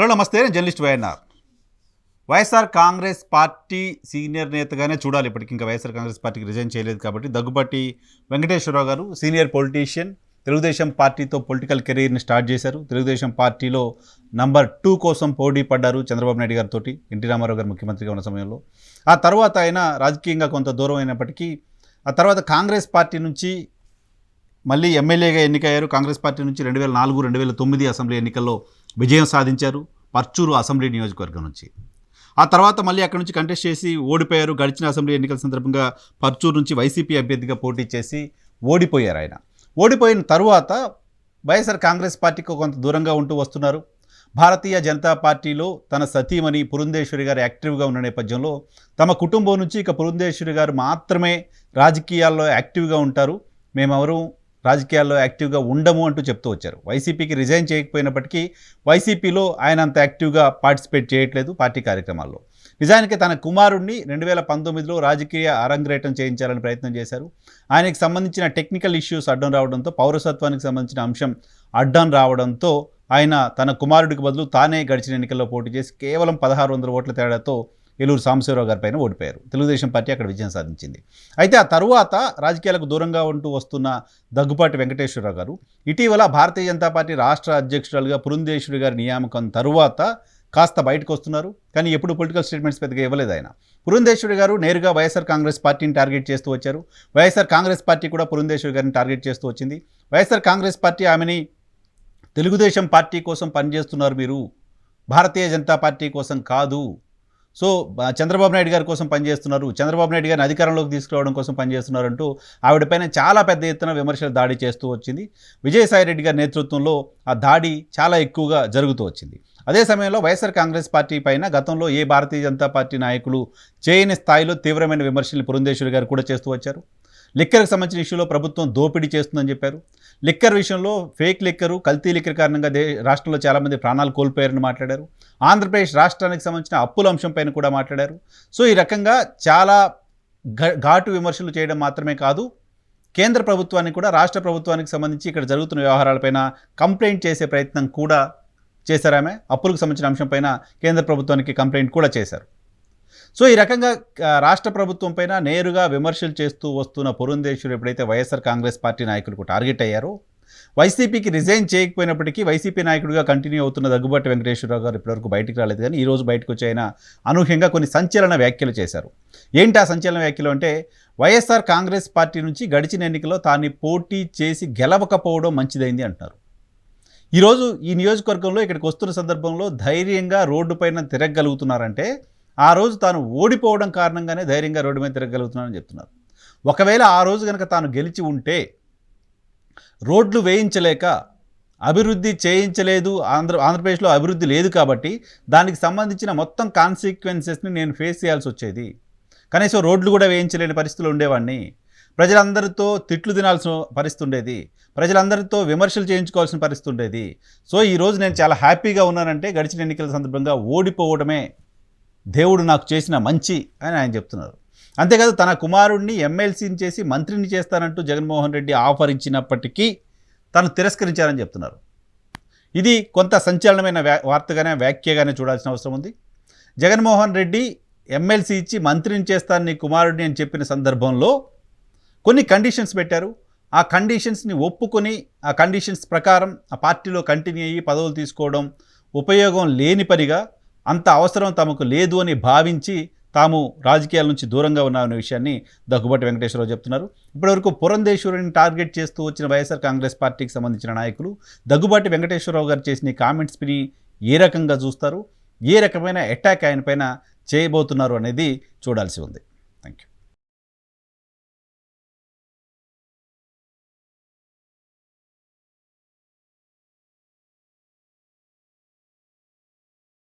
Hello నమస్తే, నేను journalist YNR. YSR Congress party senior నేతగానే చూడాలి. ఇప్పటికి ఇంకా వైఎస్ఆర్ కాంగ్రెస్ పార్టీకి రిజైన్ చేయలేదు కాబట్టి. దగ్గుబాటి వెంకటేశ్వరరావు గారు సీనియర్ పొలిటీషియన్, తెలుగుదేశం పార్టీతో పొలిటికల్ కెరీర్ని స్టార్ట్ చేశారు. తెలుగుదేశం పార్టీలో నంబర్ 2 కోసం పోటీ పడ్డారు చంద్రబాబు నాయుడు గారితో, ఎన్టీ రామారావు గారు ముఖ్యమంత్రిగా ఉన్న సమయంలో. ఆ తర్వాత ఆయన రాజకీయంగా కొంత దూరం అయినప్పటికీ ఆ తర్వాత కాంగ్రెస్ పార్టీ నుంచి మళ్ళీ ఎమ్మెల్యేగా ఎన్నికయ్యారు. కాంగ్రెస్ పార్టీ నుంచి 2004-2009 అసెంబ్లీ ఎన్నికల్లో విజయం సాధించారు పర్చూరు అసెంబ్లీ నియోజకవర్గం నుంచి. ఆ తర్వాత మళ్ళీ అక్కడి నుంచి కంటెస్ట్ చేసి ఓడిపోయారు. గడిచిన అసెంబ్లీ ఎన్నికల సందర్భంగా పర్చూరు నుంచి వైసీపీ అభ్యర్థిగా పోటీ చేసి ఓడిపోయారు. ఆయన ఓడిపోయిన తర్వాత వైఎస్ఆర్ కాంగ్రెస్ పార్టీకి కొంత దూరంగా ఉంటూ వస్తున్నారు. భారతీయ జనతా పార్టీలో తన సతీమణి పురంధేశ్వరి గారు యాక్టివ్గా ఉన్న నేపథ్యంలో తమ కుటుంబం నుంచి ఇక పురంధేశ్వరి గారు మాత్రమే రాజకీయాల్లో యాక్టివ్గా ఉంటారు, మేమెవరూ రాజకీయాల్లో యాక్టివ్గా ఉండము అంటూ చెప్తూ వచ్చారు. వైసీపీకి రిజైన్ చేయకపోయినప్పటికీ వైసీపీలో ఆయన అంత యాక్టివ్గా పార్టిసిపేట్ చేయట్లేదు పార్టీ కార్యక్రమాల్లో. నిజానికి తన కుమారుడిని 2019లో రాజకీయ అరంగేట్రం చేయించాలని ప్రయత్నం చేశారు. ఆయనకి సంబంధించిన టెక్నికల్ ఇష్యూస్ అడ్డం రావడంతో, పౌరసత్వానికి సంబంధించిన అంశం అడ్డం రావడంతో ఆయన తన కుమారుడికి బదులు తానే గడిచిన ఎన్నికల్లో పోటీ చేసి కేవలం 1600 ఓట్ల తేడాతో ఏలూరు సాంబశివరావు గారి పైన ఓడిపోయారు. తెలుగుదేశం పార్టీ అక్కడ విజయం సాధించింది. అయితే ఆ తరువాత రాజకీయాలకు దూరంగా ఉంటూ వస్తున్న దగ్గుబాటి వెంకటేశ్వరరావు గారు ఇటీవల భారతీయ జనతా పార్టీ రాష్ట్ర అధ్యక్షురాలుగా పురంధేశ్వరి గారి నియామకం తరువాత కాస్త బయటకు వస్తున్నారు. కానీ ఎప్పుడు పొలిటికల్ స్టేట్మెంట్స్ పెద్దగా ఇవ్వలేదు ఆయన. పురంధేశ్వరి గారు నేరుగా వైఎస్ఆర్ కాంగ్రెస్ పార్టీని టార్గెట్ చేస్తూ వచ్చారు. వైఎస్ఆర్ కాంగ్రెస్ పార్టీ కూడా పురంధేశ్వరి గారిని టార్గెట్ చేస్తూ వచ్చింది. వైఎస్ఆర్ కాంగ్రెస్ పార్టీ ఆమెని తెలుగుదేశం పార్టీ కోసం పనిచేస్తున్నారు, మీరు భారతీయ జనతా పార్టీ కోసం కాదు, సో చంద్రబాబు నాయుడు గారి కోసం పనిచేస్తున్నారు, చంద్రబాబు నాయుడు గారిని అధికారంలోకి తీసుకురావడం కోసం పనిచేస్తున్నారు అంటూ ఆవిడపైన చాలా పెద్ద ఎత్తున విమర్శలు దాడి చేస్తూ వచ్చింది. విజయసాయిరెడ్డి గారి నేతృత్వంలో ఆ దాడి చాలా ఎక్కువగా జరుగుతూ వచ్చింది. అదే సమయంలో వైఎస్ఆర్ కాంగ్రెస్ పార్టీ పైన గతంలో ఏ భారతీయ జనతా పార్టీ నాయకులు చేయని స్థాయిలో తీవ్రమైన విమర్శలు పురంధేశ్వరి గారు కూడా చేస్తూ వచ్చారు. లిక్కర్కి సంబంధించిన ఇష్యూలో ప్రభుత్వం దోపిడీ చేస్తుందని చెప్పారు. లిక్కర్ విషయంలో ఫేక్ లిక్కరు, కల్తీ లిక్కర్ కారణంగా రాష్ట్రంలో చాలామంది ప్రాణాలు కోల్పోయారని మాట్లాడారు. ఆంధ్రప్రదేశ్ రాష్ట్రానికి సంబంధించిన అప్పుల అంశంపైన కూడా మాట్లాడారు. సో ఈ రకంగా చాలా ఘాటు విమర్శలు చేయడం మాత్రమే కాదు, కేంద్ర ప్రభుత్వానికి కూడా రాష్ట్ర ప్రభుత్వానికి సంబంధించి ఇక్కడ జరుగుతున్న వ్యవహారాలపైన కంప్లైంట్ చేసే ప్రయత్నం కూడా చేశారు. ఆమె అప్పులకు సంబంధించిన అంశంపైన కేంద్ర ప్రభుత్వానికి కంప్లైంట్ కూడా చేశారు. సో ఈ రకంగా రాష్ట్ర ప్రభుత్వం పైన నేరుగా విమర్శలు చేస్తూ వస్తున్న పురంధేశ్వరి ఎప్పుడైతే వైఎస్ఆర్ కాంగ్రెస్ పార్టీ నాయకులకు టార్గెట్ అయ్యారో, వైసీపీకి రిజైన్ చేయకపోయినప్పటికీ వైసీపీ నాయకుడిగా కంటిన్యూ అవుతున్న దగ్గుబాటి వెంకటేశ్వరరావు గారు ఇప్పటివరకు బయటికి రాలేదు. కానీ ఈరోజు బయటకు వచ్చి ఆయన అనూహ్యంగా కొన్ని సంచలన వ్యాఖ్యలు చేశారు. ఏంటి ఆ సంచలన వ్యాఖ్యలు అంటే, వైఎస్ఆర్ కాంగ్రెస్ పార్టీ నుంచి గడిచిన ఎన్నికల్లో తాను పోటీ చేసి గెలవకపోవడం మంచిదైంది అంటున్నారు. ఈరోజు ఈ నియోజకవర్గంలో ఇక్కడికి వస్తున్న సందర్భంలో ధైర్యంగా రోడ్డు పైన తిరగగలుగుతున్నారంటే ఆ రోజు తాను ఓడిపోవడం కారణంగానే ధైర్యంగా రోడ్డు మీద తిరగలుగుతున్నానని చెప్తున్నారు. ఒకవేళ ఆ రోజు కనుక తాను గెలిచి ఉంటే రోడ్లు వేయించలేక అభివృద్ధి చేయించలేదు, ఆంధ్రప్రదేశ్లో అభివృద్ధి లేదు కాబట్టి దానికి సంబంధించిన మొత్తం కాన్సిక్వెన్సెస్ని నేను ఫేస్ చేయాల్సి వచ్చేది. కనీసం రోడ్లు కూడా వేయించలేని పరిస్థితులు ఉండేవాడిని, ప్రజలందరితో తిట్లు తినాల్సిన పరిస్థితి ఉండేది, ప్రజలందరితో విమర్శలు చేయించుకోవాల్సిన పరిస్థితి ఉండేది. సో ఈరోజు నేను చాలా హ్యాపీగా ఉన్నానంటే గడిచిన ఎన్నికల సందర్భంగా ఓడిపోవడమే దేవుడు నాకు చేసిన మంచి అని ఆయన చెప్తున్నారు. అంతేకాదు తన కుమారుడిని ఎమ్మెల్సీని చేసి మంత్రిని చేస్తానంటూ జగన్మోహన్ రెడ్డి ఆఫర్ ఇచ్చినప్పటికీ తను తిరస్కరించారని చెప్తున్నారు. ఇది కొంత సంచలనమైన వార్తగానే, వ్యాఖ్యగానే చూడాల్సిన అవసరం ఉంది. జగన్మోహన్ రెడ్డి ఎమ్మెల్సీ ఇచ్చి మంత్రిని చేస్తాను నీ కుమారుడిని అని చెప్పిన సందర్భంలో కొన్ని కండిషన్స్ పెట్టారు. ఆ కండిషన్స్ని ఒప్పుకొని ఆ కండిషన్స్ ప్రకారం ఆ పార్టీలో కంటిన్యూ అయ్యి పదవులు తీసుకోవడం ఉపయోగం లేని పనిగా, అంత అవసరం తమకు లేదు అని భావించి తాము రాజకీయాల నుంచి దూరంగా ఉన్నామనే విషయాన్ని దగ్గుబాటి వెంకటేశ్వరరావు చెప్తున్నారు. ఇప్పటివరకు పురంధేశ్వరిని టార్గెట్ చేస్తూ వచ్చిన వైఎస్ఆర్ కాంగ్రెస్ పార్టీకి సంబంధించిన నాయకులు దగ్గుబాటి వెంకటేశ్వరరావు గారు చేసిన కామెంట్స్ని ఏ రకంగా చూస్తారు, ఏ రకమైన అటాక్ ఆయన పైన చేయబోతున్నారు అనేది చూడాల్సి ఉంది.